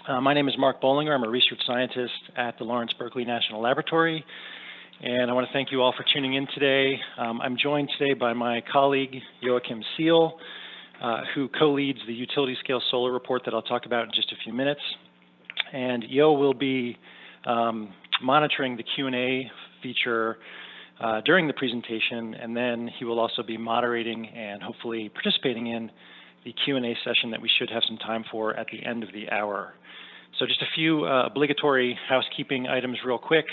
My name is Mark Bollinger. I'm a research scientist at the Lawrence Berkeley National Laboratory, and I want to thank you all for tuning in today. I'm joined today by my colleague, Joachim Seal, who co-leads the utility scale solar report that I'll talk about in just a few minutes. And Yo will be monitoring the Q&A feature during the presentation, and then he will also be moderating and hopefully participating in the Q&A session that we should have some time for at the end of the hour. So just a few obligatory housekeeping items real quick.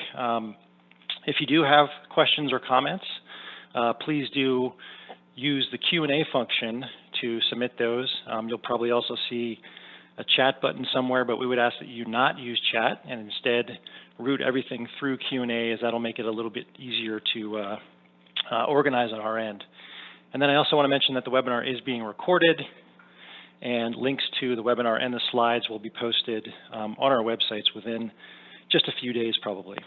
If you do have questions or comments, please do use the Q&A function to submit those. You'll probably also see a chat button somewhere, but we would ask that you not use chat and instead route everything through Q&A, as that'll make it a little bit easier to organize on our end. And then I also want to mention that the webinar is being recorded, and links to the webinar and the slides will be posted on our websites within just a few days probably.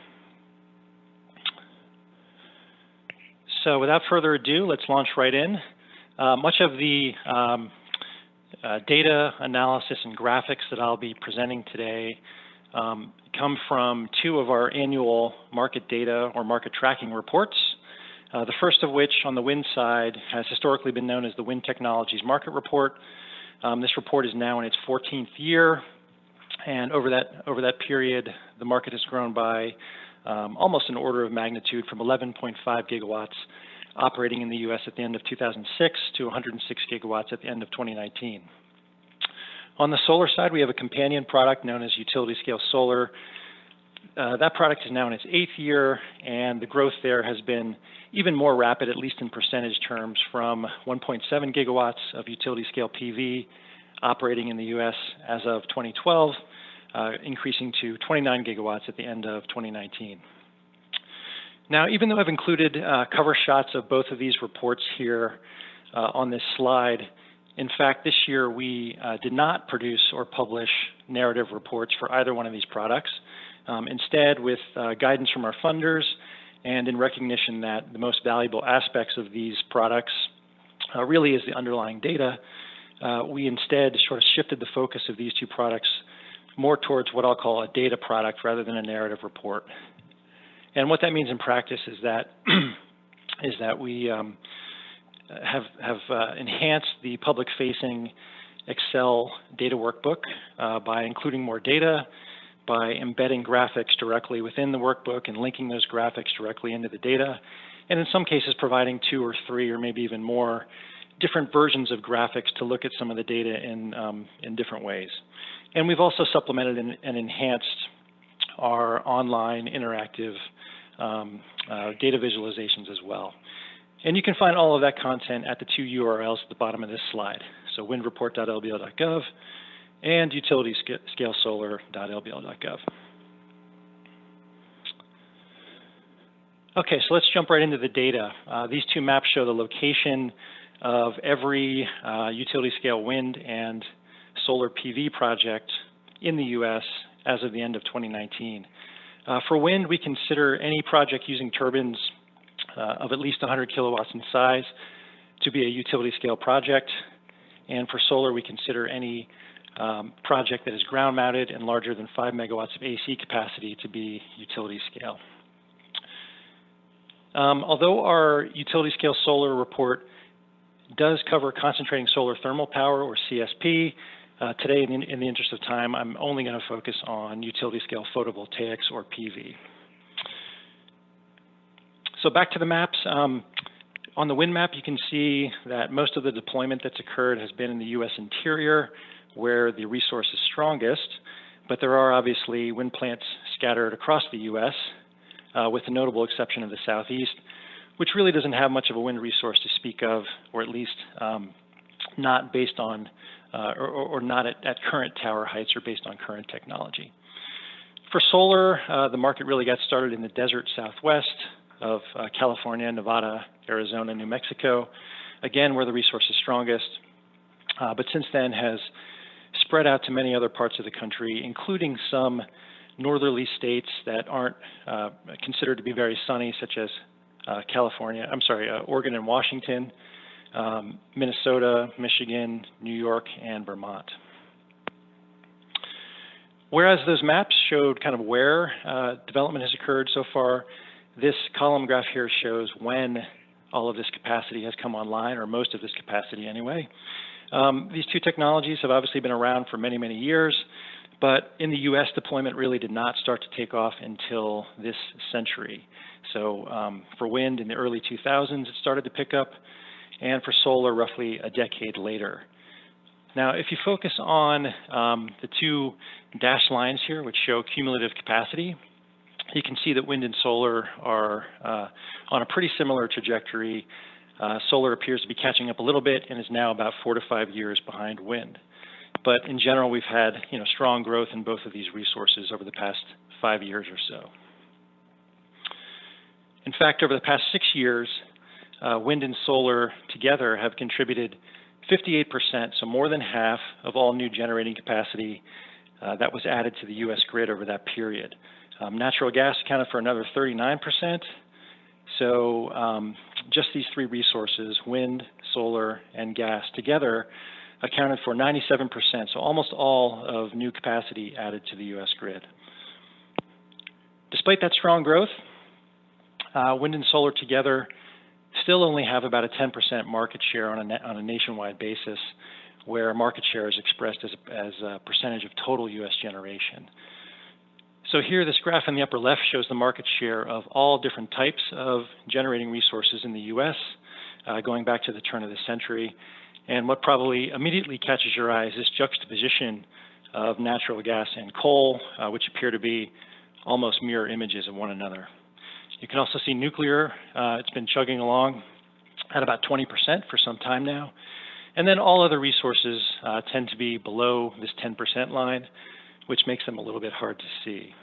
So without further ado, let's launch right in. Much of the data analysis and graphics that I'll be presenting today come from two of our annual market data or market tracking reports. The first of which, on the wind side, has historically been known as the Wind Technologies Market Report. This report is now in its 14th year, and over that period, the market has grown by almost an order of magnitude, from 11.5 gigawatts operating in the U.S. at the end of 2006 to 106 gigawatts at the end of 2019. On the solar side, we have a companion product known as utility scale solar. That product is now in its 8th year, and the growth there has been even more rapid, at least in percentage terms, from 1.7 gigawatts of utility scale PV operating in the U.S. as of 2012, increasing to 29 gigawatts at the end of 2019. Now, even though I've included cover shots of both of these reports here on this slide, in fact, this year we did not produce or publish narrative reports for either one of these products. Instead, with guidance from our funders and in recognition that the most valuable aspects of these products really is the underlying data, we instead sort of shifted the focus of these two products more towards what I'll call a data product rather than a narrative report. And what that means in practice is that we have enhanced the public-facing Excel data workbook by including more data, by embedding graphics directly within the workbook and linking those graphics directly into the data, and in some cases providing 2 or 3 or maybe even more different versions of graphics to look at some of the data in different ways. And we've also supplemented and enhanced our online interactive data visualizations as well. And you can find all of that content at the 2 URLs at the bottom of this slide. So windreport.lbl.gov and utilityscalesolar.lbl.gov. Okay, so let's jump right into the data. These two maps show the location of every utility scale wind and solar PV project in the US as of the end of 2019. For wind, we consider any project using turbines of at least 100 kilowatts in size to be a utility scale project. And for solar, we consider any project that is ground mounted and larger than 5 megawatts of AC capacity to be utility scale. Although our utility scale solar report does cover concentrating solar thermal power, or CSP, today, in the interest of time, I'm only going to focus on utility scale photovoltaics, or PV. So back to the maps. On the wind map, you can see that most of the deployment that's occurred has been in the US interior, where the resource is strongest, but there are obviously wind plants scattered across the US, with the notable exception of the southeast, which really doesn't have much of a wind resource to speak of, or at least not based on, or not at current tower heights or based on current technology. For solar, the market really got started in the desert southwest of California, Nevada, Arizona, New Mexico, again, where the resource is strongest, but since then has spread out to many other parts of the country, including some northerly states that aren't considered to be very sunny, such as Oregon and Washington, Minnesota, Michigan, New York, and Vermont. Whereas those maps showed kind of where development has occurred so far, this column graph here shows when all of this capacity has come online, or most of this capacity anyway. These two technologies have obviously been around for many, many years, but in the US, deployment really did not start to take off until this century. So for wind in the early 2000s, it started to pick up, and for solar roughly a decade later. Now, if you focus on the two dashed lines here, which show cumulative capacity, you can see that wind and solar are on a pretty similar trajectory. Solar appears to be catching up a little bit and is now about 4 to 5 years behind wind. But in general, we've had strong growth in both of these resources over the past 5 years or so. In fact, over the past 6 years, wind and solar together have contributed 58%, so more than half of all new generating capacity that was added to the US grid over that period. Natural gas accounted for another 39%. So just these three resources, wind, solar, and gas together, accounted for 97%, so almost all of new capacity added to the US grid. Despite that strong growth, wind and solar together still only have about a 10% market share on a nationwide basis, where market share is expressed as a percentage of total US generation. So here, this graph in the upper left shows the market share of all different types of generating resources in the US, going back to the turn of the century. And what probably immediately catches your eye is this juxtaposition of natural gas and coal, which appear to be almost mirror images of one another. You can also see nuclear. It's been chugging along at about 20% for some time now. And then all other resources tend to be below this 10% line, which makes them a little bit hard to see.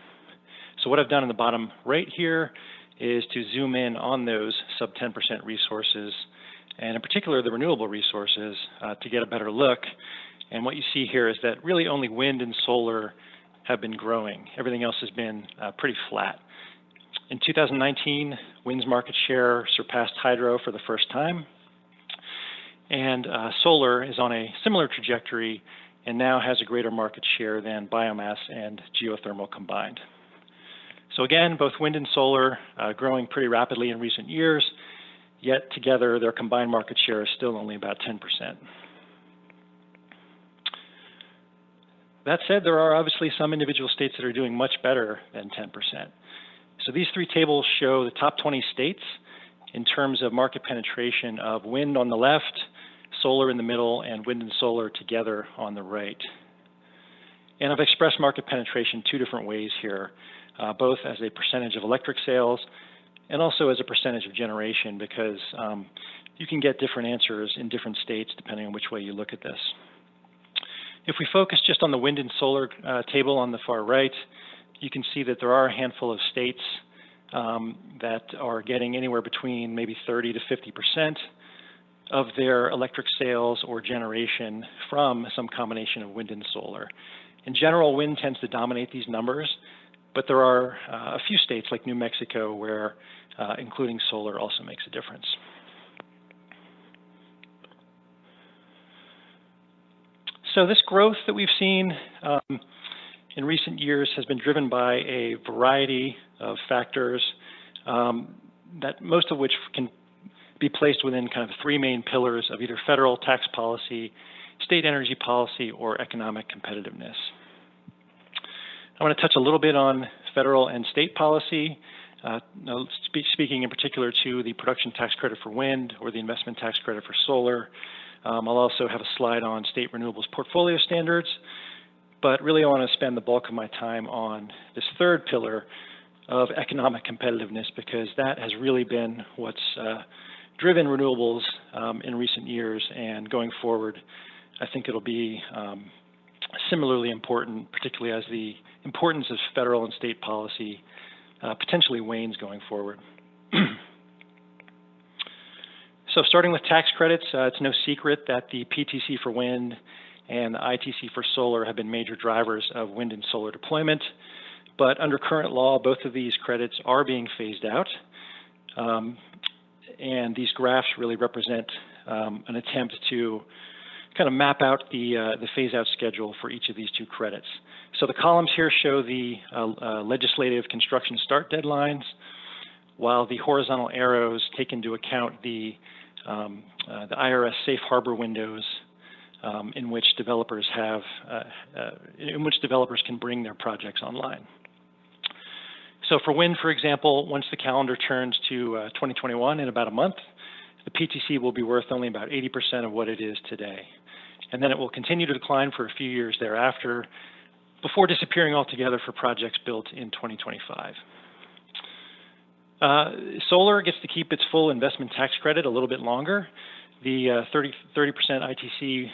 So what I've done in the bottom right here is to zoom in on those sub 10% resources, and in particular the renewable resources, to get a better look. And what you see here is that really only wind and solar have been growing. Everything else has been pretty flat. In 2019, wind's market share surpassed hydro for the first time, and solar is on a similar trajectory and now has a greater market share than biomass and geothermal combined. So again, both wind and solar growing pretty rapidly in recent years, yet together their combined market share is still only about 10%. That said, there are obviously some individual states that are doing much better than 10%. So these three tables show the top 20 states in terms of market penetration of wind on the left, solar in the middle, and wind and solar together on the right. And I've expressed market penetration two different ways here, both as a percentage of electric sales and also as a percentage of generation, because you can get different answers in different states depending on which way you look at this. If we focus just on the wind and solar table on the far right, you can see that there are a handful of states that are getting anywhere between maybe 30 to 50% of their electric sales or generation from some combination of wind and solar. In general, wind tends to dominate these numbers, but there are a few states like New Mexico where including solar also makes a difference. So this growth that we've seen in recent years has been driven by a variety of factors, that most of which can be placed within kind of three main pillars of either federal tax policy, state energy policy, or economic competitiveness. I want to touch a little bit on federal and state policy, speaking in particular to the production tax credit for wind or the investment tax credit for solar. I'll also have a slide on state renewables portfolio standards, but really I want to spend the bulk of my time on this third pillar of economic competitiveness, because that has really been what's driven renewables in recent years, and going forward, I think it'll be similarly important, particularly as the importance of federal and state policy potentially wanes going forward. So starting with tax credits, it's no secret that the PTC for wind and the ITC for solar have been major drivers of wind and solar deployment, but under current law, both of these credits are being phased out. And these graphs really represent an attempt to kind of map out the phase-out schedule for each of these two credits. So the columns here show the legislative construction start deadlines, while the horizontal arrows take into account the IRS safe harbor windows in which developers can bring their projects online. So for wind, for example, once the calendar turns to 2021 in about a month, the PTC will be worth only about 80% of what it is today. And then it will continue to decline for a few years thereafter before disappearing altogether for projects built in 2025. Solar gets to keep its full investment tax credit a little bit longer. The 30% ITC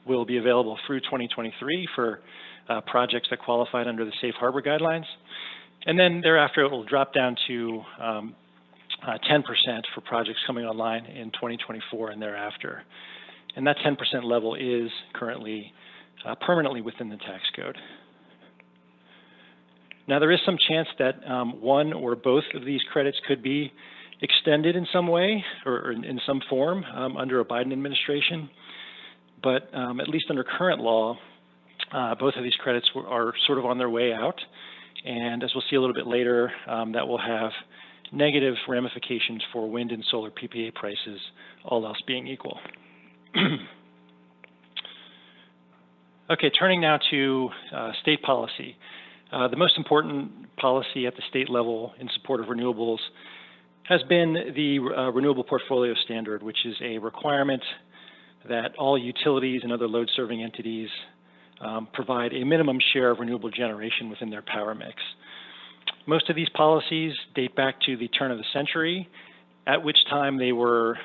will be available through 2023 for projects that qualified under the safe harbor guidelines. And then thereafter, it will drop down to 10% for projects coming online in 2024 and thereafter. And that 10% level is currently permanently within the tax code. Now, there is some chance that one or both of these credits could be extended in some way or in some form under a Biden administration. But at least under current law, both of these credits are sort of on their way out. And as we'll see a little bit later, that will have negative ramifications for wind and solar PPA prices, all else being equal. Okay, turning now to state policy. The most important policy at the state level in support of renewables has been the Renewable Portfolio Standard, which is a requirement that all utilities and other load-serving entities provide a minimum share of renewable generation within their power mix. Most of these policies date back to the turn of the century, at which time they were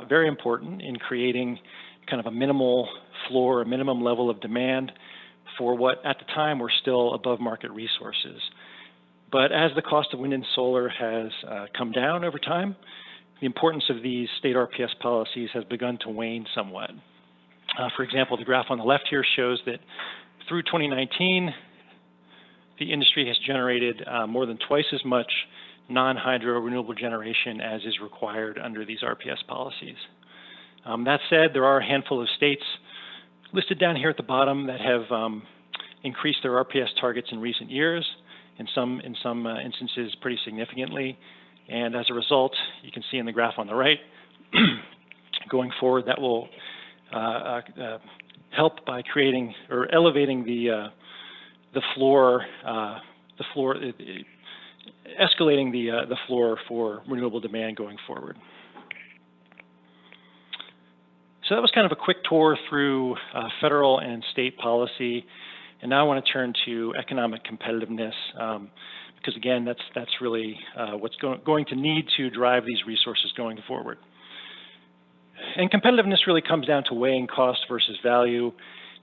very important in creating kind of a minimal floor, a minimum level of demand for what at the time were still above market resources. But as the cost of wind and solar has come down over time, the importance of these state RPS policies has begun to wane somewhat. For example, the graph on the left here shows that through 2019, the industry has generated more than twice as much non-hydro renewable generation as is required under these RPS policies. That said, there are a handful of states listed down here at the bottom that have increased their RPS targets in recent years, in some instances pretty significantly. And as a result, you can see in the graph on the right, going forward, that will help by creating or elevating the floor, escalating the floor for renewable demand going forward. So that was kind of a quick tour through federal and state policy, and now I want to turn to economic competitiveness, because again, that's really what's going to need to drive these resources going forward. And competitiveness really comes down to weighing cost versus value,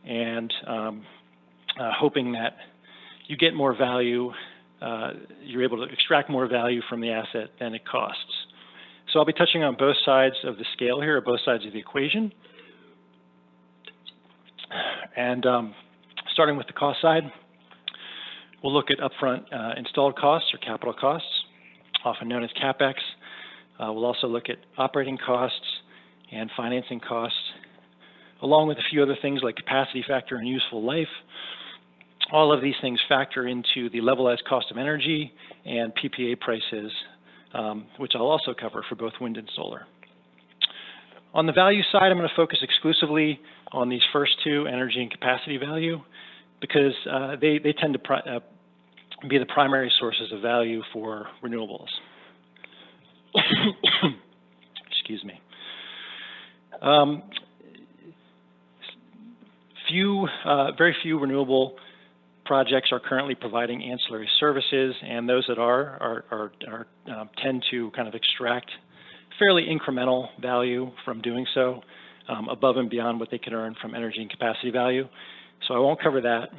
and hoping that you get more value, you're able to extract more value from the asset than it costs. So I'll be touching on both sides of the scale here, or both sides of the equation. And starting with the cost side, we'll look at upfront installed costs or capital costs, often known as Capex. We'll also look at operating costs and financing costs, along with a few other things like capacity factor and useful life. All of these things factor into the levelized cost of energy and PPA prices, which I'll also cover for both wind and solar. On the value side, I'm going to focus exclusively on these first two, energy and capacity value, because they tend to be the primary sources of value for renewables. Excuse me. Very few renewable projects are currently providing ancillary services, and those that tend to kind of extract fairly incremental value from doing so, above and beyond what they can earn from energy and capacity value. So I won't cover that.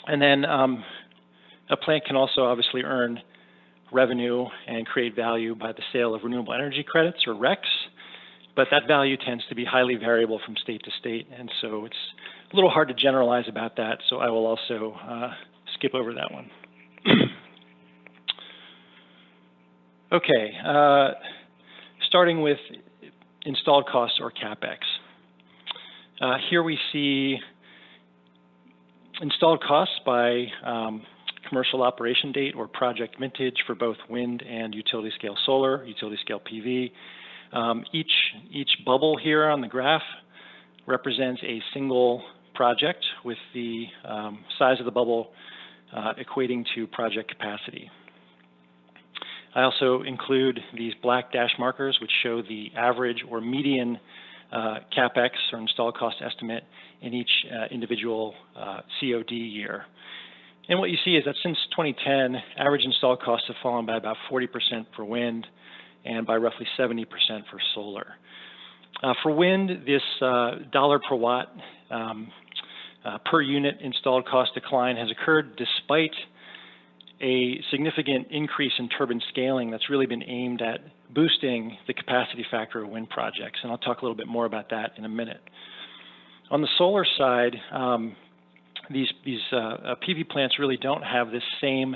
And then a plant can also obviously earn revenue and create value by the sale of renewable energy credits, or RECs, but that value tends to be highly variable from state to state, and so it's a little hard to generalize about that, so I will also skip over that one. Okay, starting with installed costs or Capex. Here we see Installed costs by commercial operation date or project vintage for both wind and utility scale solar, utility scale PV. Each bubble here on the graph represents a single project with the size of the bubble equating to project capacity. I also include these black dash markers which show the average or median Capex or installed cost estimate in each individual COD year. And what you see is that since 2010, average installed costs have fallen by about 40% for wind and by roughly 70% for solar. For wind, this dollar per watt per unit installed cost decline has occurred despite a significant increase in turbine scaling that's really been aimed at boosting the capacity factor of wind projects. And I'll talk a little bit more about that in a minute. On the solar side, these PV plants really don't have this same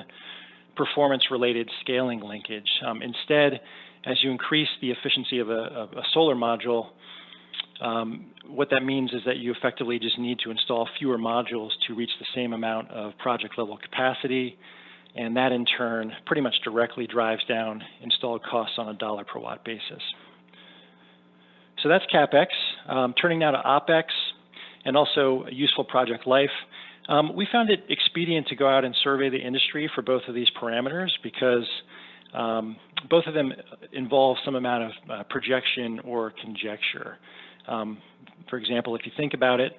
performance-related scaling linkage. Instead, as you increase the efficiency of a solar module, what that means is that you effectively just need to install fewer modules to reach the same amount of project-level capacity, and that in turn pretty much directly drives down installed costs on a dollar per watt basis. So that's Capex. Turning now to Opex and also useful project life. We found it expedient to go out and survey the industry for both of these parameters because both of them involve some amount of projection or conjecture. For example, if you think about it,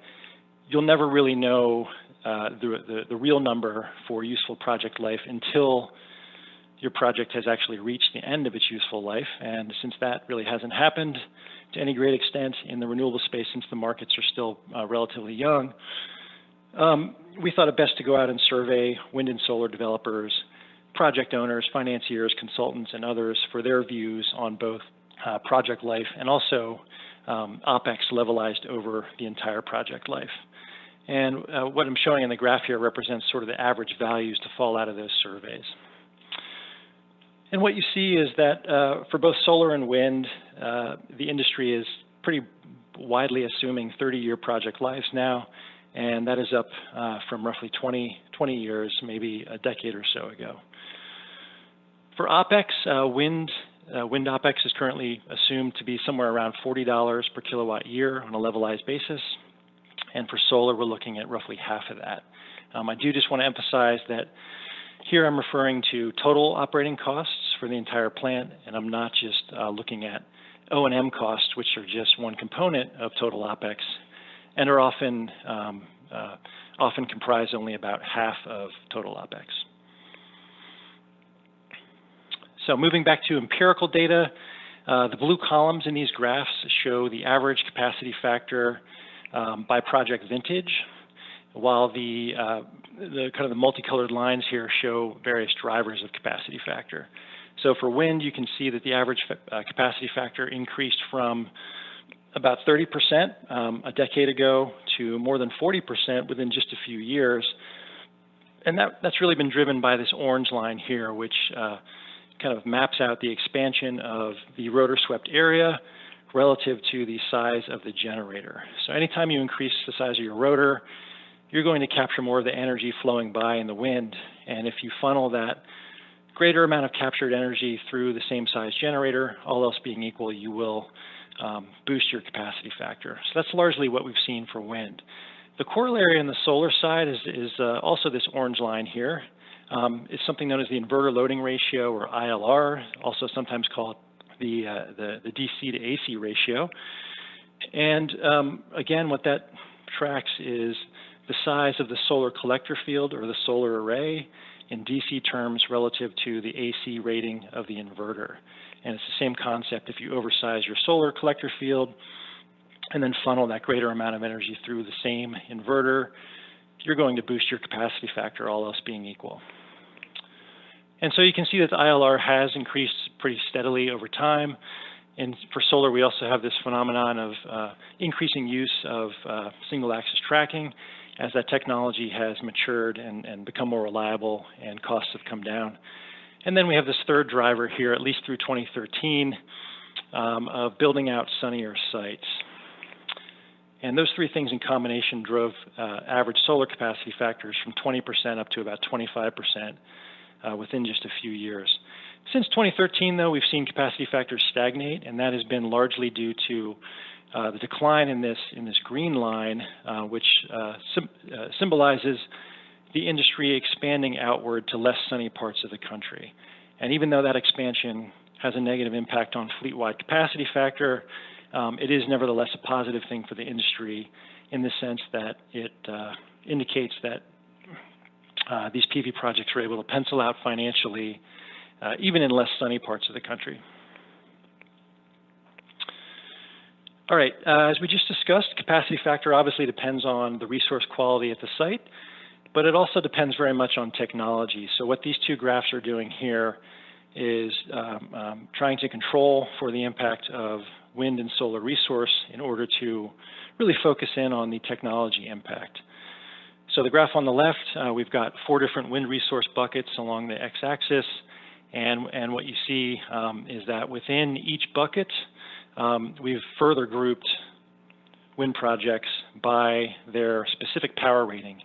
you'll never really know the real number for useful project life until your project has actually reached the end of its useful life. And since that really hasn't happened to any great extent in the renewable space, since the markets are still relatively young, we thought it best to go out and survey wind and solar developers, project owners, financiers, consultants, and others for their views on both project life and also Opex levelized over the entire project life. And what I'm showing in the graph here represents sort of the average values to fall out of those surveys. And what you see is that for both solar and wind, the industry is pretty widely assuming 30-year project lives now, and that is up from roughly 20 years, maybe a decade or so ago. For Opex, wind Opex is currently assumed to be somewhere around $40 per kilowatt year on a levelized basis. And for solar, we're looking at roughly half of that. I do just want to emphasize that here I'm referring to total operating costs for the entire plant, and I'm not just looking at O&M costs, which are just one component of total Opex, and are often comprise only about half of total Opex. So moving back to empirical data, the blue columns in these graphs show the average capacity factor by project vintage, while the kind of the multicolored lines here show various drivers of capacity factor. So for wind, you can see that the average capacity factor increased from about 30% a decade ago to more than 40% within just a few years. And that's really been driven by this orange line here, which kind of maps out the expansion of the rotor swept area relative to the size of the generator. So anytime you increase the size of your rotor, you're going to capture more of the energy flowing by in the wind. And if you funnel that greater amount of captured energy through the same size generator, all else being equal, you will boost your capacity factor. So that's largely what we've seen for wind. The corollary on the solar side is also this orange line here. It's something known as the inverter loading ratio, or ILR, also sometimes called the DC to AC ratio. And again, what that tracks is the size of the solar collector field or the solar array in DC terms relative to the AC rating of the inverter. And it's the same concept. If you oversize your solar collector field and then funnel that greater amount of energy through the same inverter, you're going to boost your capacity factor, all else being equal. And so you can see that the ILR has increased pretty steadily over time. And for solar, we also have this phenomenon of increasing use of single-axis tracking as that technology has matured and become more reliable and costs have come down. And then we have this third driver here, at least through 2013, of building out sunnier sites. And those three things in combination drove average solar capacity factors from 20% up to about 25% within just a few years. Since 2013, though, we've seen capacity factors stagnate, and that has been largely due to the decline in this green line, which symbolizes the industry expanding outward to less sunny parts of the country. And even though that expansion has a negative impact on fleet-wide capacity factor, it is nevertheless a positive thing for the industry in the sense that it indicates that these PV projects are able to pencil out financially, even in less sunny parts of the country. All right, as we just discussed, capacity factor obviously depends on the resource quality at the site, but it also depends very much on technology. So what these two graphs are doing here is trying to control for the impact of wind and solar resource in order to really focus in on the technology impact. So the graph on the left, we've got 4 different wind resource buckets along the x-axis, and what you see is that within each bucket, we've further grouped wind projects by their specific power rating.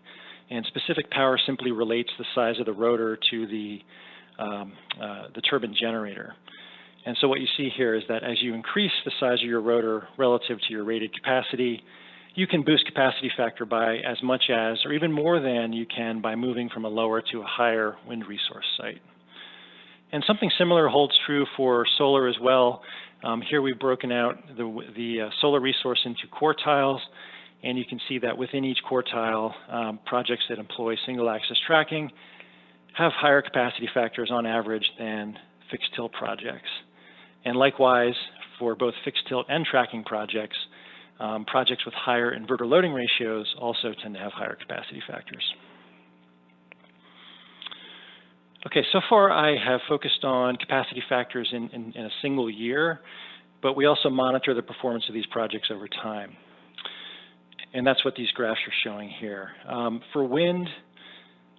And specific power simply relates the size of the rotor to the turbine generator. And so what you see here is that as you increase the size of your rotor relative to your rated capacity, you can boost capacity factor by as much as, or even more than you can by moving from a lower to a higher wind resource site. And something similar holds true for solar as well. Here we've broken out the solar resource into quartiles, and you can see that within each quartile, projects that employ single axis tracking have higher capacity factors on average than fixed tilt projects. And likewise, for both fixed tilt and tracking projects, projects with higher inverter loading ratios also tend to have higher capacity factors. Okay, so far I have focused on capacity factors in a single year, but we also monitor the performance of these projects over time. And that's what these graphs are showing here. For wind,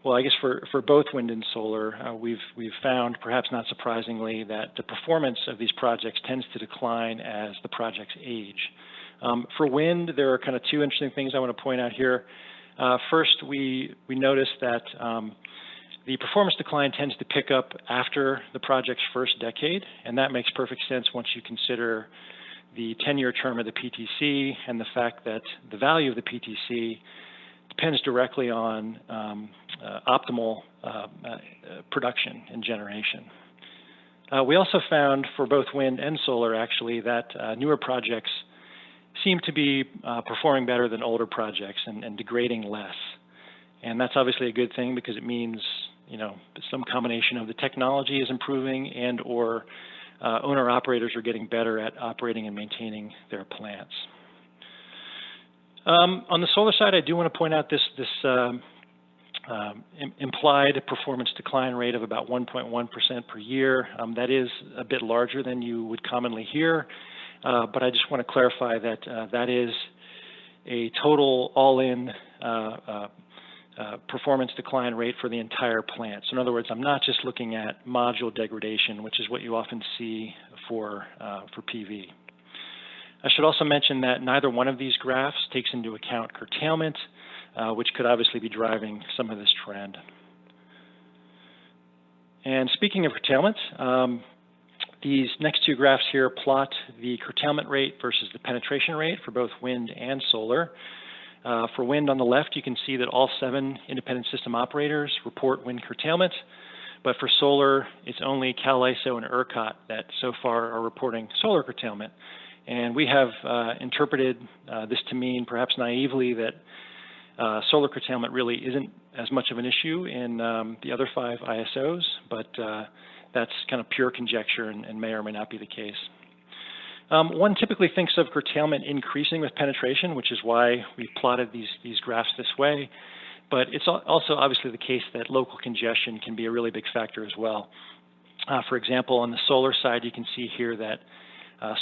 well, I guess for both wind and solar, we've found, perhaps not surprisingly, that the performance of these projects tends to decline as the projects age. For wind, there are kind of 2 interesting things I want to point out here. First, we noticed that the performance decline tends to pick up after the project's first decade, and that makes perfect sense once you consider the 10-year term of the PTC and the fact that the value of the PTC depends directly on optimal production and generation. We also found for both wind and solar, actually, that newer projects seem to be performing better than older projects and degrading less. And that's obviously a good thing because it means, you know, some combination of the technology is improving and or owner-operators are getting better at operating and maintaining their plants. On the solar side, I do want to point out this implied performance decline rate of about 1.1% per year. That is a bit larger than you would commonly hear, but I just want to clarify that that is a total all-in performance decline rate for the entire plant. So in other words, I'm not just looking at module degradation, which is what you often see for PV. I should also mention that neither one of these graphs takes into account curtailment, which could obviously be driving some of this trend. And speaking of curtailment, these next 2 graphs here plot the curtailment rate versus the penetration rate for both wind and solar. For wind on the left, you can see that all 7 independent system operators report wind curtailment, but for solar, it's only CAISO and ERCOT that so far are reporting solar curtailment. And we have interpreted this to mean, perhaps naively, that solar curtailment really isn't as much of an issue in the other 5 ISOs, but that's kind of pure conjecture and may or may not be the case. One typically thinks of curtailment increasing with penetration, which is why we plotted these graphs this way. But it's also obviously the case that local congestion can be a really big factor as well. For example, on the solar side, you can see here that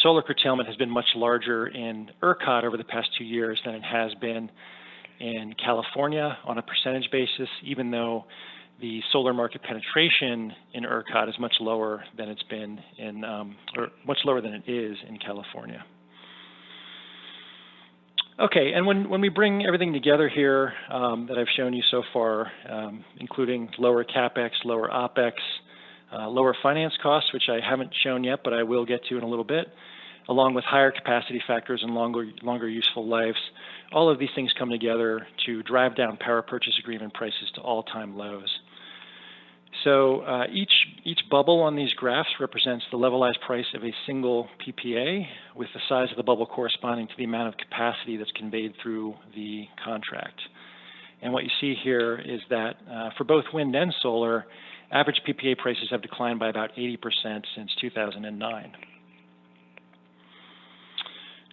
solar curtailment has been much larger in ERCOT over the past 2 years than it has been in California on a percentage basis, even though the solar market penetration in ERCOT is much lower than it's been in, or much lower than it is in California. Okay, and when we bring everything together here that I've shown you so far, including lower Capex, lower Opex, lower finance costs, which I haven't shown yet, but I will get to in a little bit, along with higher capacity factors and longer useful lives, all of these things come together to drive down power purchase agreement prices to all-time lows. So each bubble on these graphs represents the levelized price of a single PPA, with the size of the bubble corresponding to the amount of capacity that's conveyed through the contract. And what you see here is that for both wind and solar, average PPA prices have declined by about 80% since 2009.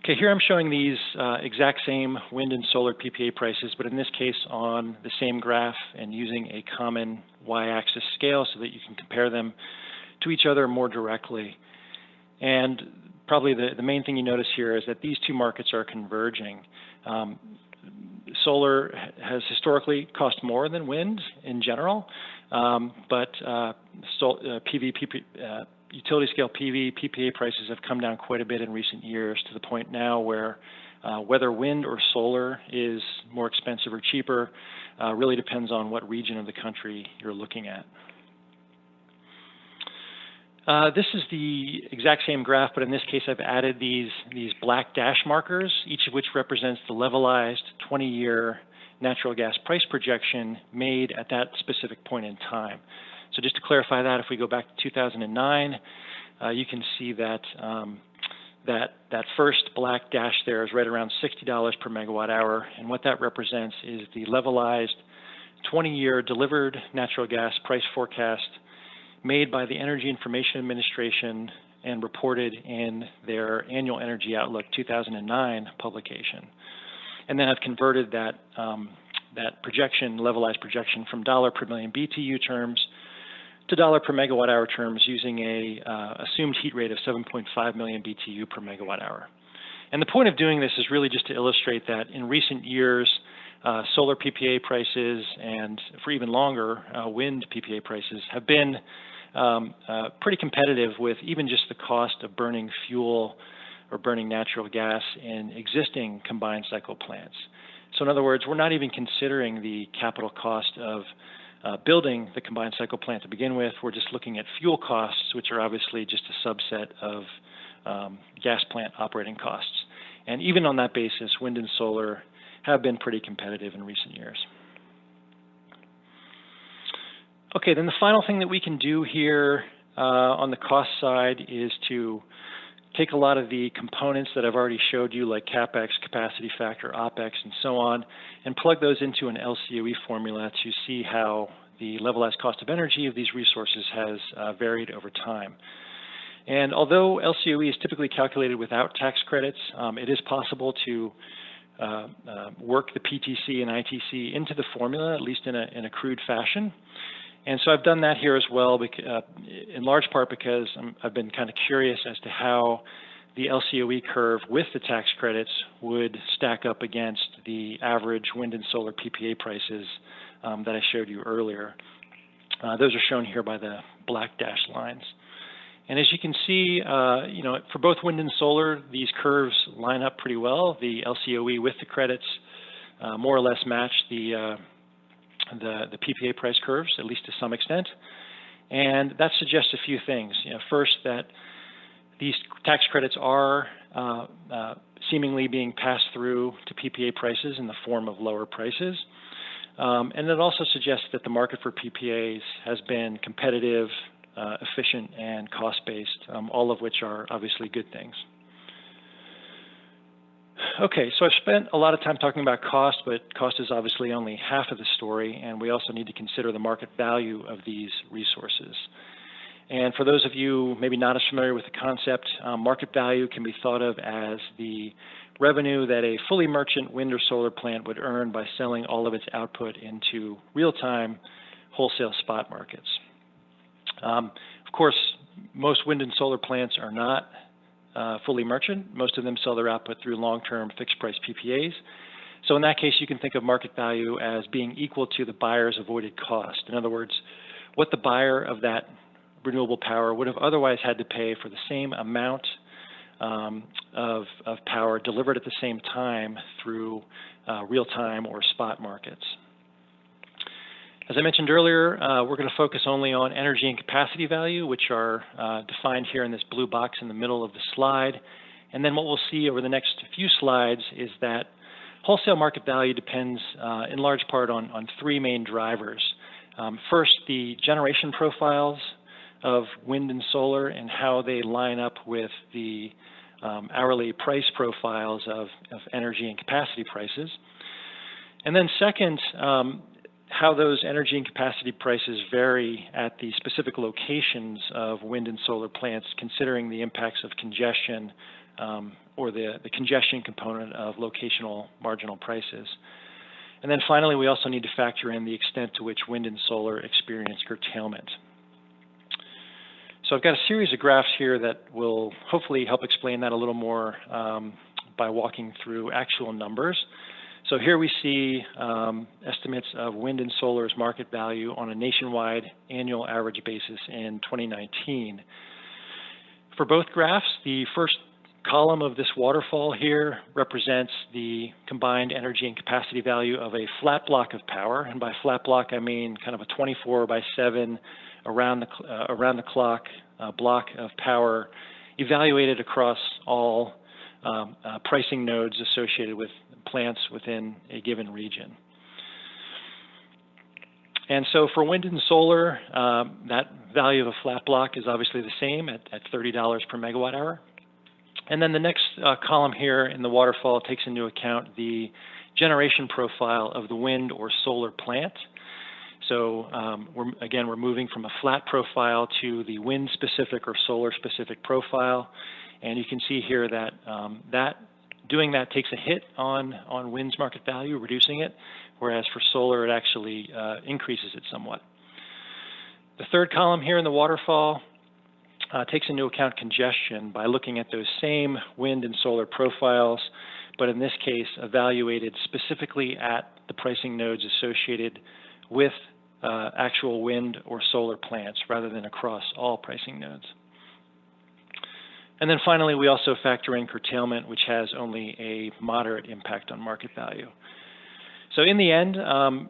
Okay, here I'm showing these exact same wind and solar PPA prices, but in this case on the same graph and using a common y-axis scale so that you can compare them to each other more directly. And probably the main thing you notice here is that these two markets are converging. Solar has historically cost more than wind in general, but utility scale PV, PPA prices have come down quite a bit in recent years, to the point now where whether wind or solar is more expensive or cheaper really depends on what region of the country you're looking at. This is the exact same graph, but in this case I've added these black dash markers, each of which represents the levelized 20-year natural gas price projection made at that specific point in time. So just to clarify that, if we go back to 2009, you can see that that first black dash there is right around $60 per megawatt hour, and what that represents is the levelized 20-year delivered natural gas price forecast made by the Energy Information Administration and reported in their Annual Energy Outlook 2009 publication. And then I've converted that projection, levelized projection, from dollar per million BTU terms to dollar per megawatt hour terms using a assumed heat rate of 7.5 million BTU per megawatt hour. And the point of doing this is really just to illustrate that in recent years, solar PPA prices and for even longer, wind PPA prices have been pretty competitive with even just the cost of burning fuel or burning natural gas in existing combined cycle plants. So in other words, we're not even considering the capital cost of building the combined cycle plant to begin with. We're just looking at fuel costs, which are obviously just a subset of gas plant operating costs. And even on that basis, wind and solar have been pretty competitive in recent years. Okay, then the final thing that we can do here on the cost side is to take a lot of the components that I've already showed you, like Capex, capacity factor, Opex, and so on, and plug those into an LCOE formula to see how the levelized cost of energy of these resources has varied over time. And although LCOE is typically calculated without tax credits, it is possible to work the PTC and ITC into the formula, at least in a crude fashion. And so I've done that here as well, in large part because I've been kind of curious as to how the LCOE curve with the tax credits would stack up against the average wind and solar PPA prices that I showed you earlier. Those are shown here by the black dashed lines. And as you can see, for both wind and solar, these curves line up pretty well. The LCOE with the credits more or less match the PPA price curves, at least to some extent. And that suggests a few things. First, that these tax credits are seemingly being passed through to PPA prices in the form of lower prices. And it also suggests that the market for PPAs has been competitive, efficient, and cost-based, all of which are obviously good things. Okay, so I've spent a lot of time talking about cost, but cost is obviously only half of the story, and we also need to consider the market value of these resources. And for those of you maybe not as familiar with the concept, market value can be thought of as the revenue that a fully merchant wind or solar plant would earn by selling all of its output into real-time wholesale spot markets. Of course, most wind and solar plants are not fully merchant. Most of them sell their output through long-term fixed-price PPAs. So in that case, you can think of market value as being equal to the buyer's avoided cost. In other words, what the buyer of that renewable power would have otherwise had to pay for the same amount of power delivered at the same time through real-time or spot markets. As I mentioned earlier, we're going to focus only on energy and capacity value, which are defined here in this blue box in the middle of the slide. And then what we'll see over the next few slides is that wholesale market value depends in large part on three main drivers. First, the generation profiles of wind and solar and how they line up with the hourly price profiles of energy and capacity prices. And then second, how those energy and capacity prices vary at the specific locations of wind and solar plants, considering the impacts of congestion or the congestion component of locational marginal prices. And then finally, we also need to factor in the extent to which wind and solar experience curtailment. So I've got a series of graphs here that will hopefully help explain that a little more by walking through actual numbers. So here we see estimates of wind and solar's market value on a nationwide annual average basis in 2019. For both graphs, the first column of this waterfall here represents the combined energy and capacity value of a flat block of power. And by flat block, I mean kind of a 24/7 around the clock block of power evaluated across all pricing nodes associated with plants within a given region. And so for wind and solar, that value of a flat block is obviously the same at $30 per megawatt hour. And then the next column here in the waterfall takes into account the generation profile of the wind or solar plant. So we're moving from a flat profile to the wind-specific or solar-specific profile. And you can see here that doing that takes a hit on wind's market value, reducing it, whereas for solar it actually increases it somewhat. The third column here in the waterfall takes into account congestion by looking at those same wind and solar profiles, but in this case evaluated specifically at the pricing nodes associated with actual wind or solar plants rather than across all pricing nodes. And then finally, we also factor in curtailment, which has only a moderate impact on market value. So in the end,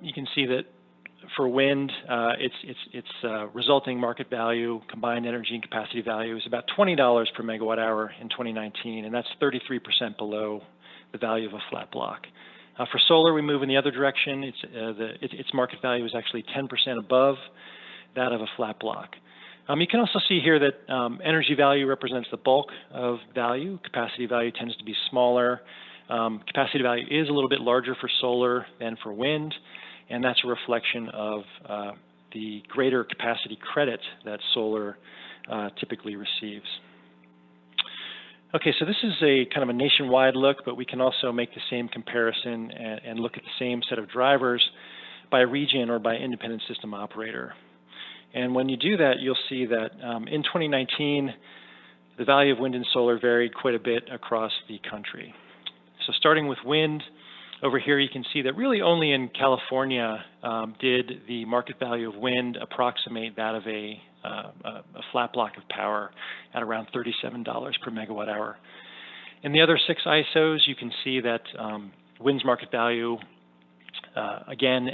you can see that for wind, its resulting market value, combined energy and capacity value, is about $20 per megawatt hour in 2019, and that's 33% below the value of a flat block. For solar, we move in the other direction. Its market value is actually 10% above that of a flat block. You can also see here that energy value represents the bulk of value. Capacity value tends to be smaller. Capacity value is a little bit larger for solar than for wind, and that's a reflection of the greater capacity credit that solar typically receives. Okay, so this is a kind of a nationwide look, but we can also make the same comparison and look at the same set of drivers by region or by independent system operator. And when you do that, you'll see that in 2019, the value of wind and solar varied quite a bit across the country. So starting with wind, over here you can see that really only in California did the market value of wind approximate that of a flat block of power at around $37 per megawatt hour. In the other 6 ISOs, you can see that wind's market value, again,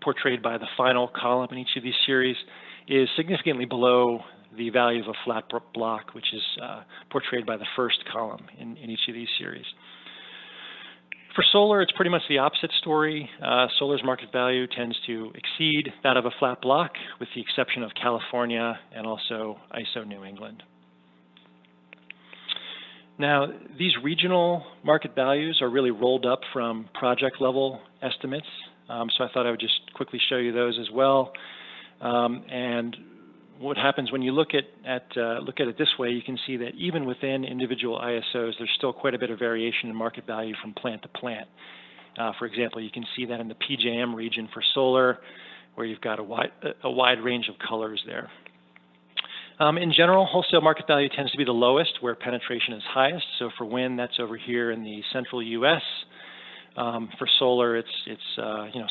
portrayed by the final column in each of these series, is significantly below the value of a flat block, which is portrayed by the first column in each of these series. For solar, it's pretty much the opposite story. Solar's market value tends to exceed that of a flat block, with the exception of California and also ISO New England. Now, these regional market values are really rolled up from project level estimates. So I thought I would just quickly show you those as well. And what happens when you look at it this way, you can see that even within individual ISOs, there's still quite a bit of variation in market value from plant to plant. For example, you can see that in the PJM region for solar, where you've got a wide range of colors there. In general, wholesale market value tends to be the lowest where penetration is highest. So for wind, that's over here in the central U.S. For solar, it's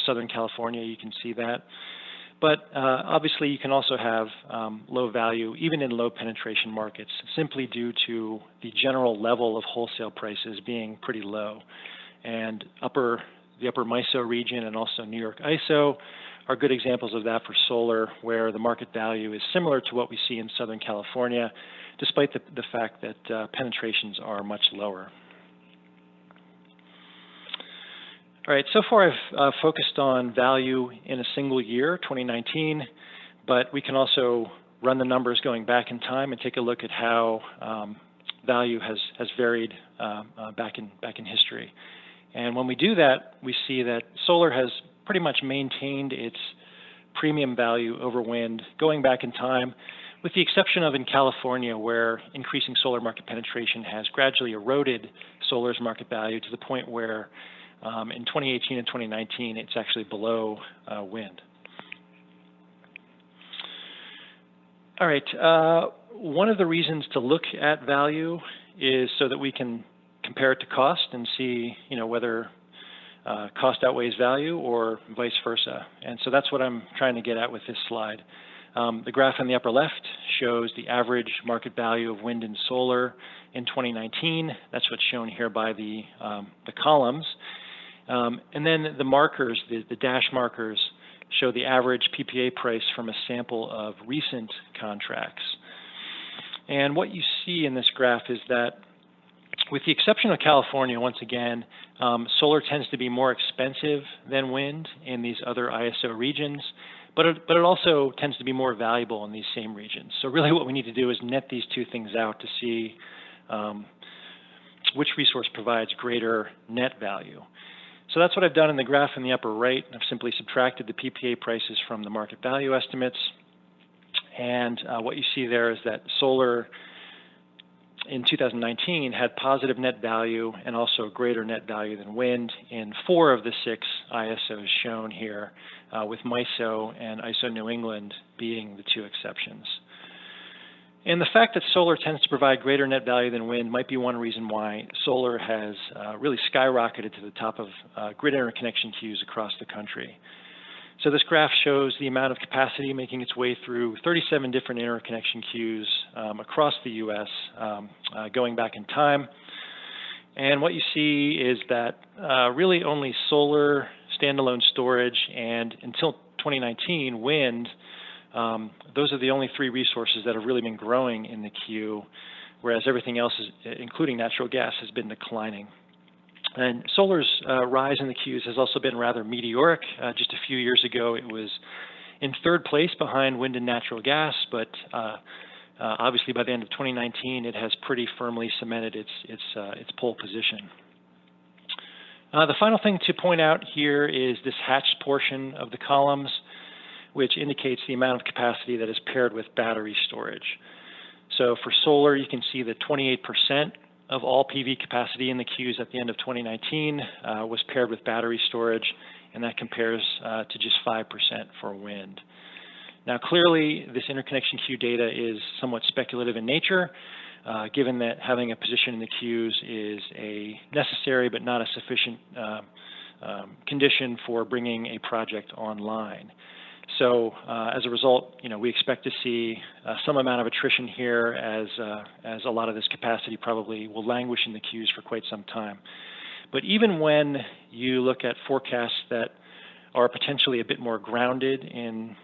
Southern California, you can see that. But obviously, you can also have low value, even in low penetration markets, simply due to the general level of wholesale prices being pretty low. And the upper MISO region and also New York ISO are good examples of that for solar, where the market value is similar to what we see in Southern California, despite the fact that penetrations are much lower. All right, so far I've focused on value in a single year, 2019, but we can also run the numbers going back in time and take a look at how value has varied back in history. And when we do that, we see that solar has pretty much maintained its premium value over wind going back in time, with the exception of in California, where increasing solar market penetration has gradually eroded solar's market value to the point where in 2018 and 2019, it's actually below wind. All right, one of the reasons to look at value is so that we can compare it to cost and see, whether cost outweighs value or vice versa. And so that's what I'm trying to get at with this slide. The graph in the upper left shows the average market value of wind and solar in 2019. That's what's shown here by the columns. And then the markers, the dash markers, show the average PPA price from a sample of recent contracts. And what you see in this graph is that, with the exception of California, once again, solar tends to be more expensive than wind in these other ISO regions, but it also tends to be more valuable in these same regions. So really what we need to do is net these two things out to see which resource provides greater net value. So that's what I've done in the graph in the upper right. I've simply subtracted the PPA prices from the market value estimates. And what you see there is that solar in 2019 had positive net value and also greater net value than wind in 4 of the 6 ISOs shown here, with MISO and ISO New England being the 2 exceptions. And the fact that solar tends to provide greater net value than wind might be one reason why solar has really skyrocketed to the top of grid interconnection queues across the country. So this graph shows the amount of capacity making its way through 37 different interconnection queues across the U.S. Going back in time. And what you see is that really only solar, standalone storage, and until 2019, wind, those are the only 3 resources that have really been growing in the queue, whereas everything else, including natural gas, has been declining. And solar's rise in the queues has also been rather meteoric. Just a few years ago, it was in 3rd place behind wind and natural gas, but obviously by the end of 2019, it has pretty firmly cemented its pole position. The final thing to point out here is this hatched portion of the columns, which indicates the amount of capacity that is paired with battery storage. So for solar, you can see that 28% of all PV capacity in the queues at the end of 2019 was paired with battery storage, and that compares to just 5% for wind. Now, clearly, this interconnection queue data is somewhat speculative in nature, given that having a position in the queues is a necessary but not a sufficient condition for bringing a project online. So as a result, we expect to see some amount of attrition here as a lot of this capacity probably will languish in the queues for quite some time. But even when you look at forecasts that are potentially a bit more grounded in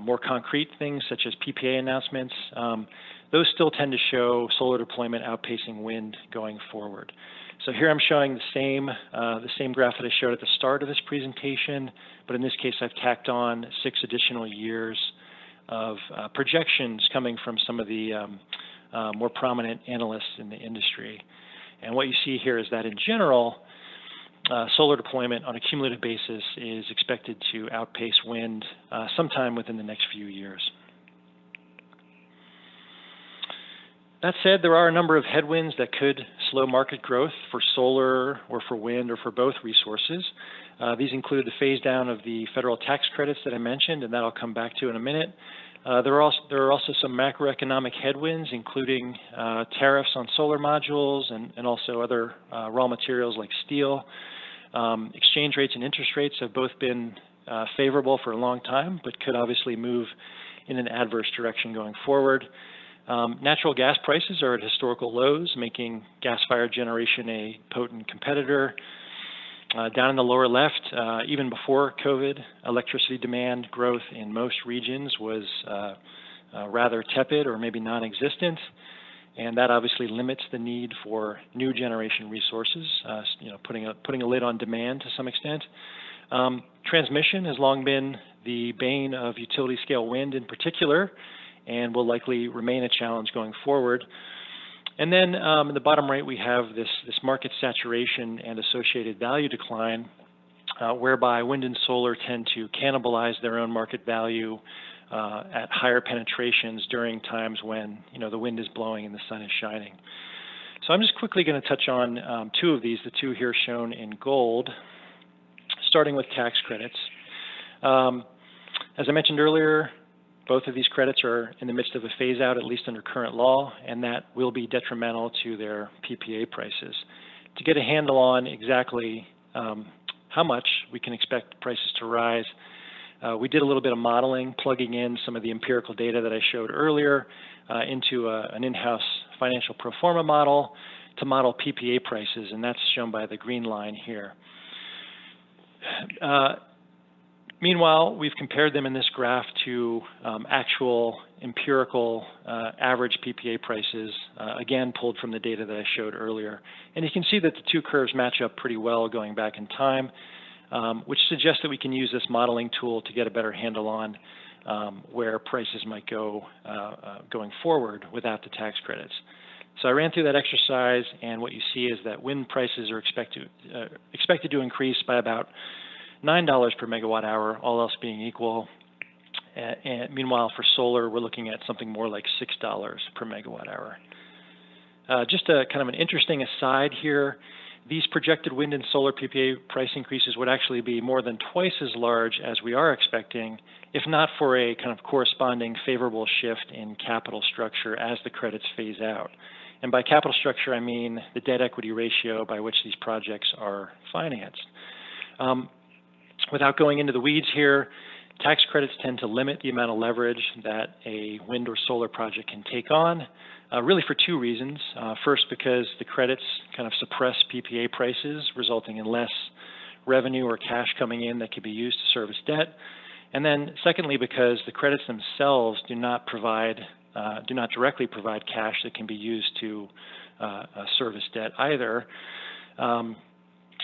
more concrete things such as PPA announcements, those still tend to show solar deployment outpacing wind going forward. So here I'm showing the same graph that I showed at the start of this presentation, but in this case I've tacked on 6 additional years of projections coming from some of the more prominent analysts in the industry. And what you see here is that in general, solar deployment on a cumulative basis is expected to outpace wind sometime within the next few years. That said, there are a number of headwinds that could slow market growth for solar or for wind or for both resources. These include the phase down of the federal tax credits that I mentioned, and that I'll come back to in a minute. There are also some macroeconomic headwinds, including tariffs on solar modules and also other raw materials like steel. Exchange rates and interest rates have both been favorable for a long time, but could obviously move in an adverse direction going forward. Natural gas prices are at historical lows, making gas-fired generation a potent competitor. Down in the lower left, even before COVID, electricity demand growth in most regions was rather tepid or maybe non-existent, and that obviously limits the need for new generation resources, putting a lid on demand to some extent. Transmission has long been the bane of utility-scale wind in particular, and will likely remain a challenge going forward. And then in the bottom right, we have this market saturation and associated value decline, whereby wind and solar tend to cannibalize their own market value at higher penetrations during times when the wind is blowing and the sun is shining. So I'm just quickly going to touch on two of these, the two here shown in gold, starting with tax credits. As I mentioned earlier, both of these credits are in the midst of a phase out, at least under current law, and that will be detrimental to their PPA prices. To get a handle on exactly how much we can expect prices to rise, we did a little bit of modeling, plugging in some of the empirical data that I showed earlier into an in-house financial pro forma model to model PPA prices, and that's shown by the green line here. Meanwhile, we've compared them in this graph to actual empirical average PPA prices, again pulled from the data that I showed earlier. And you can see that the two curves match up pretty well going back in time, which suggests that we can use this modeling tool to get a better handle on where prices might go going forward without the tax credits. So I ran through that exercise, and what you see is that wind prices are expected to increase by about $9 per megawatt hour, all else being equal. And meanwhile, for solar, we're looking at something more like $6 per megawatt hour. Just a kind of an interesting aside here, these projected wind and solar PPA price increases would actually be more than twice as large as we are expecting, if not for a kind of corresponding favorable shift in capital structure as the credits phase out. And by capital structure, I mean the debt equity ratio by which these projects are financed. Without going into the weeds here, tax credits tend to limit the amount of leverage that a wind or solar project can take on, really for two reasons. First, because the credits kind of suppress PPA prices, resulting in less revenue or cash coming in that could be used to service debt. And then secondly, because the credits themselves do not directly provide cash that can be used to service debt either.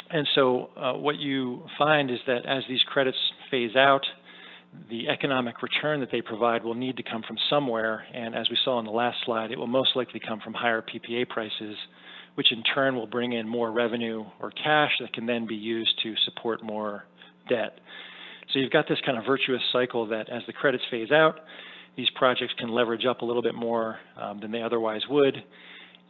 And so what you find is that as these credits phase out, the economic return that they provide will need to come from somewhere. And as we saw in the last slide, it will most likely come from higher PPA prices, which in turn will bring in more revenue or cash that can then be used to support more debt. So you've got this kind of virtuous cycle that as the credits phase out, these projects can leverage up a little bit more than they otherwise would.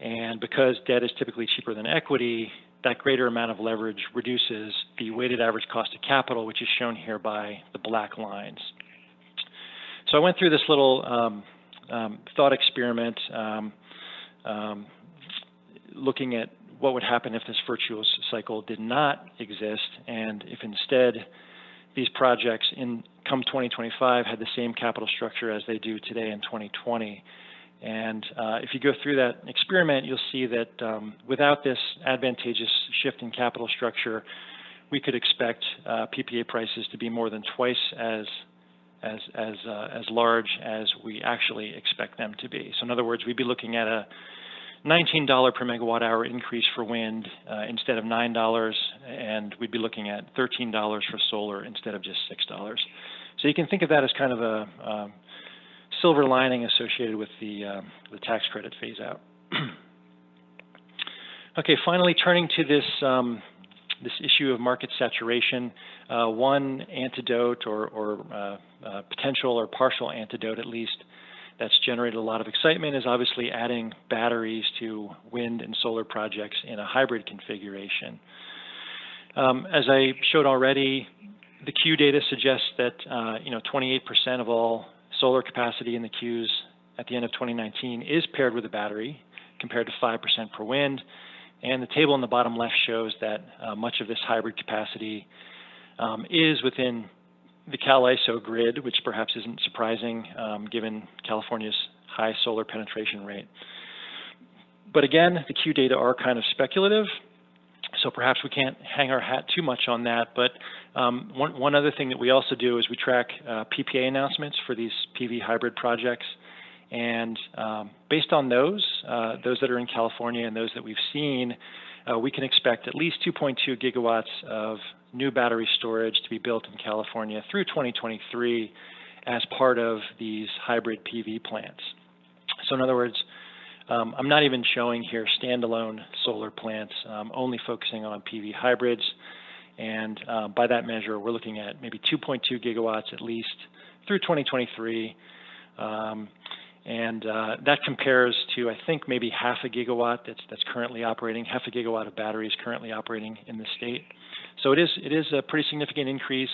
And because debt is typically cheaper than equity, that greater amount of leverage reduces the weighted average cost of capital, which is shown here by the black lines. So I went through this little thought experiment looking at what would happen if this virtuous cycle did not exist, and if instead these projects come 2025 had the same capital structure as they do today in 2020. And if you go through that experiment, you'll see that without this advantageous shift in capital structure, we could expect PPA prices to be more than twice as large as we actually expect them to be. So in other words, we'd be looking at a $19 per megawatt hour increase for wind instead of $9, and we'd be looking at $13 for solar instead of just $6. So you can think of that as kind of a silver lining associated with the tax credit phase out. Okay, finally turning to this this issue of market saturation, one antidote or potential or partial antidote at least that's generated a lot of excitement is obviously adding batteries to wind and solar projects in a hybrid configuration. As I showed already, the queue data suggests that 28% of all solar capacity in the queues at the end of 2019 is paired with a battery, compared to 5% for wind. And the table in the bottom left shows that much of this hybrid capacity is within the CalISO grid, which perhaps isn't surprising given California's high solar penetration rate. But again, the Q data are kind of speculative, so perhaps we can't hang our hat too much on that. But one other thing that we also do is we track PPA announcements for these PV hybrid projects. And based on those that are in California and those that we've seen, we can expect at least 2.2 gigawatts of new battery storage to be built in California through 2023 as part of these hybrid PV plants. So in other words, I'm not even showing here standalone solar plants, only focusing on PV hybrids. And by that measure, we're looking at maybe 2.2 gigawatts at least through 2023. And that compares to, I think, maybe half a gigawatt that's currently operating, half a gigawatt of batteries currently operating in the state. So it is a pretty significant increase.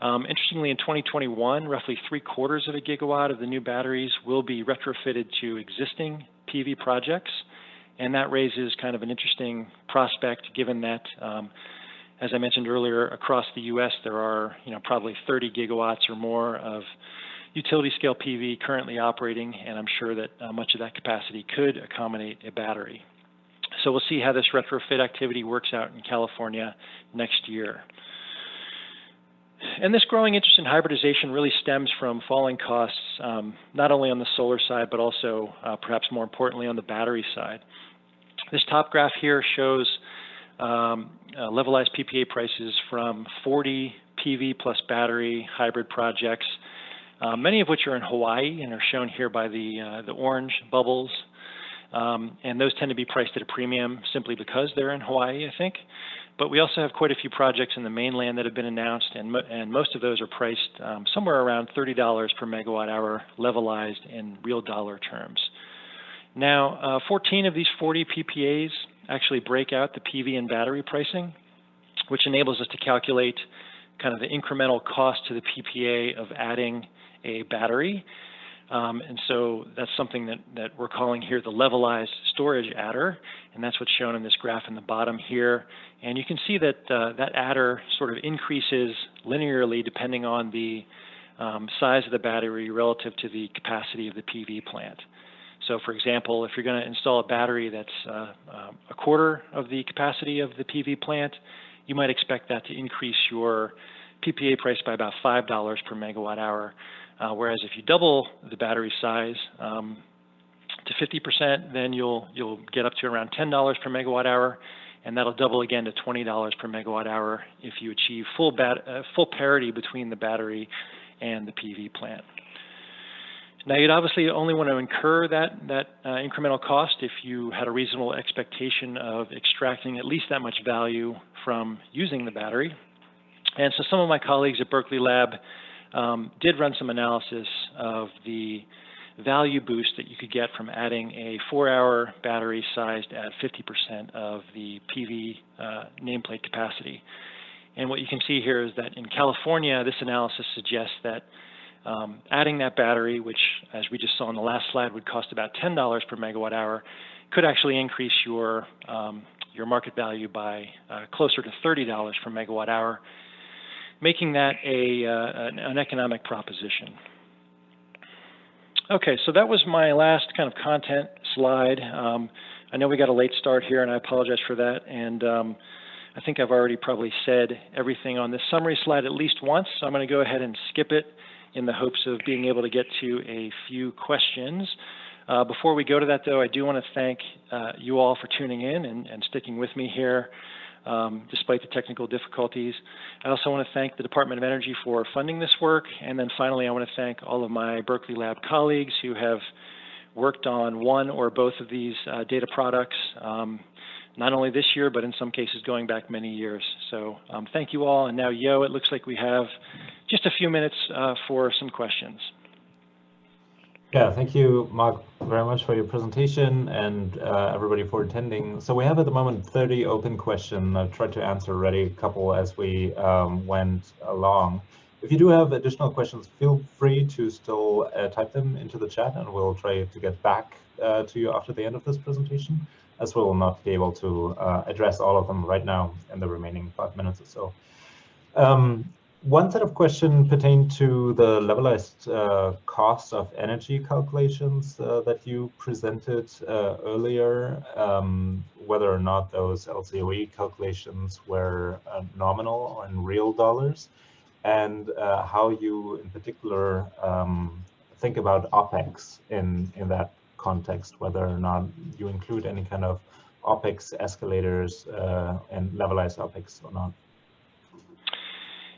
Interestingly, in 2021, roughly 3/4 of a gigawatt of the new batteries will be retrofitted to existing PV projects. And that raises kind of an interesting prospect, given that, as I mentioned earlier, across the U.S., there are probably 30 gigawatts or more of utility scale PV currently operating, and I'm sure that much of that capacity could accommodate a battery. So we'll see how this retrofit activity works out in California next year. And this growing interest in hybridization really stems from falling costs, not only on the solar side, but also perhaps more importantly on the battery side. This top graph here shows levelized PPA prices from 40 PV plus battery hybrid projects, many of which are in Hawaii and are shown here by the orange bubbles. And those tend to be priced at a premium simply because they're in Hawaii, I think. But we also have quite a few projects in the mainland that have been announced, and most of those are priced somewhere around $30 per megawatt hour levelized in real dollar terms. Now, 14 of these 40 PPAs actually break out the PV and battery pricing, which enables us to calculate kind of the incremental cost to the PPA of adding a battery. And so that's something that we're calling here the levelized storage adder, and that's what's shown in this graph in the bottom here. And you can see that that adder sort of increases linearly depending on the size of the battery relative to the capacity of the PV plant. So for example, if you're going to install a battery that's a quarter of the capacity of the PV plant, you might expect that to increase your PPA price by about $5 per megawatt hour. Whereas if you double the battery size to 50%, then you'll get up to around $10 per megawatt hour, and that'll double again to $20 per megawatt hour if you achieve full parity between the battery and the PV plant. Now, you'd obviously only want to incur that incremental cost if you had a reasonable expectation of extracting at least that much value from using the battery. And so some of my colleagues at Berkeley Lab did run some analysis of the value boost that you could get from adding a 4-hour battery sized at 50% of the PV nameplate capacity. And what you can see here is that in California, this analysis suggests that adding that battery, which as we just saw on the last slide would cost about $10 per megawatt hour, could actually increase your market value by closer to $30 per megawatt hour, making that an economic proposition. Okay, so that was my last kind of content slide. I know we got a late start here, and I apologize for that. And I think I've already probably said everything on this summary slide at least once, so I'm going to go ahead and skip it in the hopes of being able to get to a few questions. Before we go to that, though, I do want to thank you all for tuning in and sticking with me here, despite the technical difficulties. I also want to thank the Department of Energy for funding this work. And then finally, I want to thank all of my Berkeley Lab colleagues who have worked on one or both of these data products, not only this year, but in some cases going back many years. So thank you all. And now, Yo, it looks like we have just a few minutes for some questions. Yeah, thank you, Mark, very much for your presentation, and everybody for attending. So we have at the moment 30 open questions. I've tried to answer already a couple as we went along. If you do have additional questions, feel free to still type them into the chat, and we'll try to get back to you after the end of this presentation, as we will not be able to address all of them right now in the remaining 5 minutes or so. One set of questions pertain to the levelized cost of energy calculations that you presented earlier, whether or not those LCOE calculations were nominal or in real dollars, and how you in particular think about Opex in that context, whether or not you include any kind of Opex escalators and levelized Opex or not.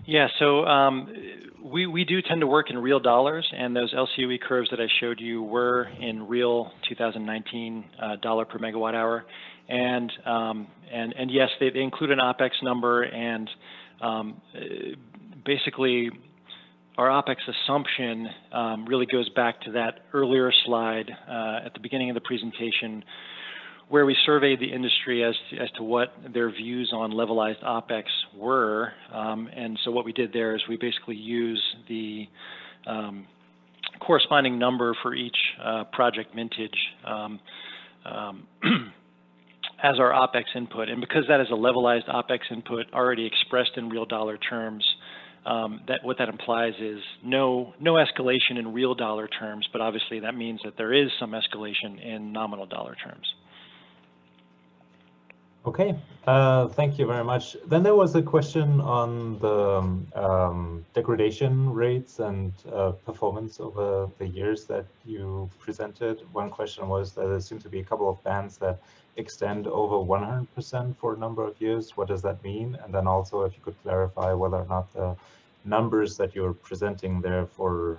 Yeah, so we do tend to work in real dollars, and those LCOE curves that I showed you were in real 2019 dollar per megawatt hour, and yes, they include an Opex number, and basically our Opex assumption really goes back to that earlier slide at the beginning of the presentation, where we surveyed the industry as to what their views on levelized Opex were. And so what we did there is we basically use the corresponding number for each project vintage as our Opex input. And because that is a levelized Opex input already expressed in real dollar terms, what that implies is no escalation in real dollar terms, but obviously that means that there is some escalation in nominal dollar terms. Okay, thank you very much. Then there was a question on the degradation rates and performance over the years that you presented. One question was that there seem to be a couple of bands that extend over 100% for a number of years. What does that mean? And then also if you could clarify whether or not the numbers that you're presenting there for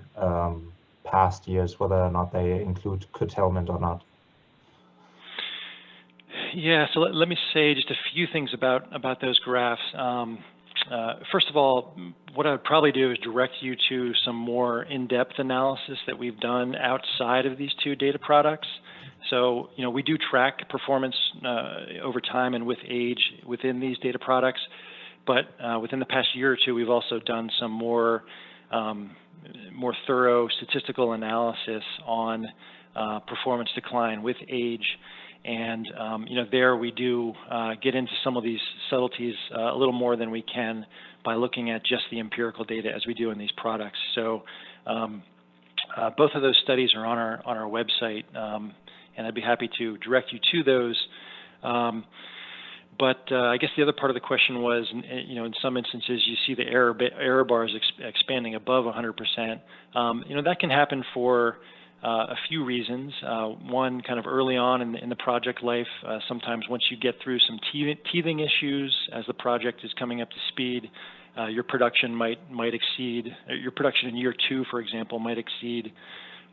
past years, whether or not they include curtailment or not. Yeah, so let me say just a few things about those graphs. First of all, what I would probably do is direct you to some more in-depth analysis that we've done outside of these two data products. So, we do track performance over time and with age within these data products, but within the past year or two, we've also done some more thorough statistical analysis on performance decline with age. And there we do get into some of these subtleties a little more than we can by looking at just the empirical data as we do in these products. So both of those studies are on our website, and I'd be happy to direct you to those. But I guess the other part of the question was, in some instances you see the error bars expanding above 100%. That can happen for a few reasons. One, kind of early on in the project life, sometimes once you get through some teething issues as the project is coming up to speed, your production might exceed, your production in year 2, for example, might exceed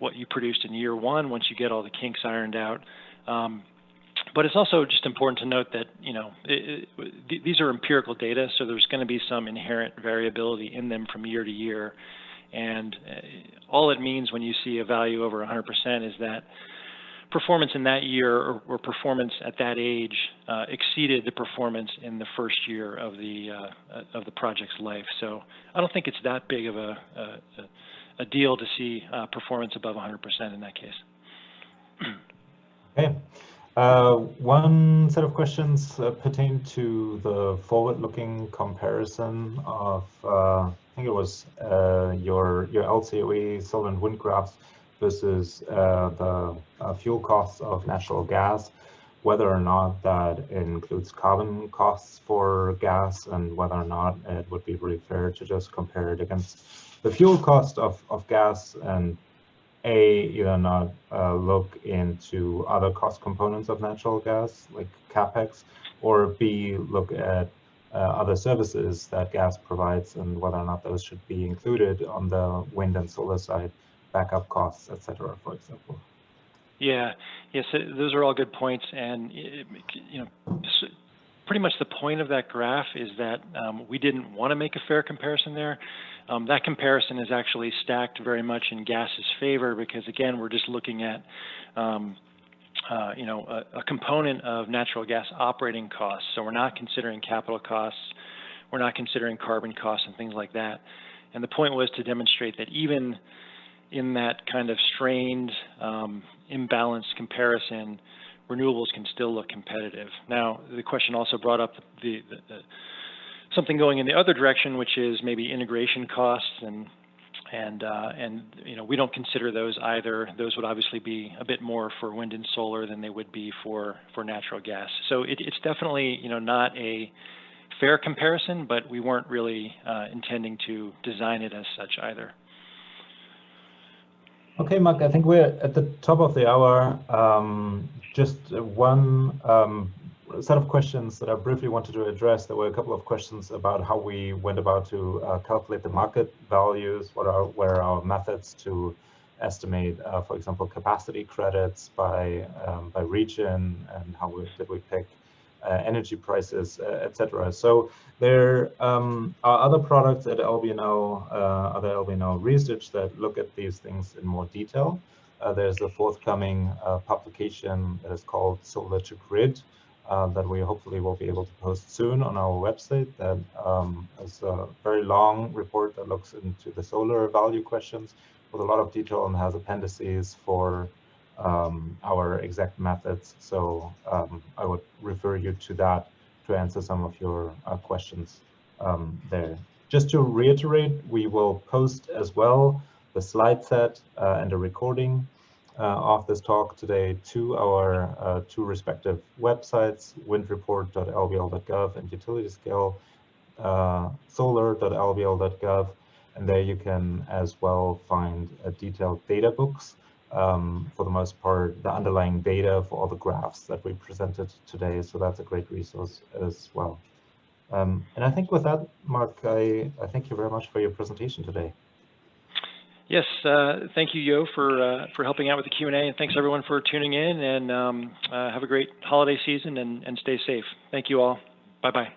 what you produced in year 1 once you get all the kinks ironed out. But it's also just important to note that, these are empirical data, so there's going to be some inherent variability in them from year to year. And all it means when you see a value over 100% is that performance in that year or performance at that age exceeded the performance in the first year of the project's life. So I don't think it's that big of a deal to see performance above 100% in that case. Okay. One set of questions pertain to the forward-looking comparison of, I think it was your LCOE solar and wind graphs versus the fuel costs of natural gas, whether or not that includes carbon costs for gas, and whether or not it would be really fair to just compare it against the fuel cost of gas, and either not look into other cost components of natural gas, like Capex, or B, look at other services that gas provides and whether or not those should be included on the wind and solar side, backup costs, etc., for example. Yeah, yes, those are all good points. And, pretty much the point of that graph is that we didn't want to make a fair comparison there. That comparison is actually stacked very much in gas's favor because, again, we're just looking at, a component of natural gas operating costs. So we're not considering capital costs, we're not considering carbon costs and things like that. And the point was to demonstrate that even in that kind of strained, imbalanced comparison, renewables can still look competitive. Now, the question also brought up the something going in the other direction, which is maybe integration costs, and we don't consider those either. Those would obviously be a bit more for wind and solar than they would be for natural gas. So it's definitely not a fair comparison, but we weren't really intending to design it as such either. Okay, Mark, I think we're at the top of the hour. Just one set of questions that I briefly wanted to address. There were a couple of questions about how we went about to calculate the market values, what are our methods to estimate, for example, capacity credits by region, and how did we pick energy prices, etc. So there are other products at LBNO, other LBNO research that look at these things in more detail. There's a forthcoming publication that is called Solar to Grid that we hopefully will be able to post soon on our website. That is a very long report that looks into the solar value questions with a lot of detail and has appendices for our exact methods. So I would refer you to that to answer some of your questions there. Just to reiterate, we will post as well the slide set and a recording of this talk today to our two respective websites, windreport.lbl.gov and utility-scale solar.lbl.gov. And there you can as well find detailed data books. For the most part, the underlying data for all the graphs that we presented today. So that's a great resource as well. And I think with that, Mark, I thank you very much for your presentation today. Yes, thank you, Yo, for helping out with the Q&A, and thanks everyone for tuning in, and have a great holiday season and stay safe. Thank you all. Bye-bye.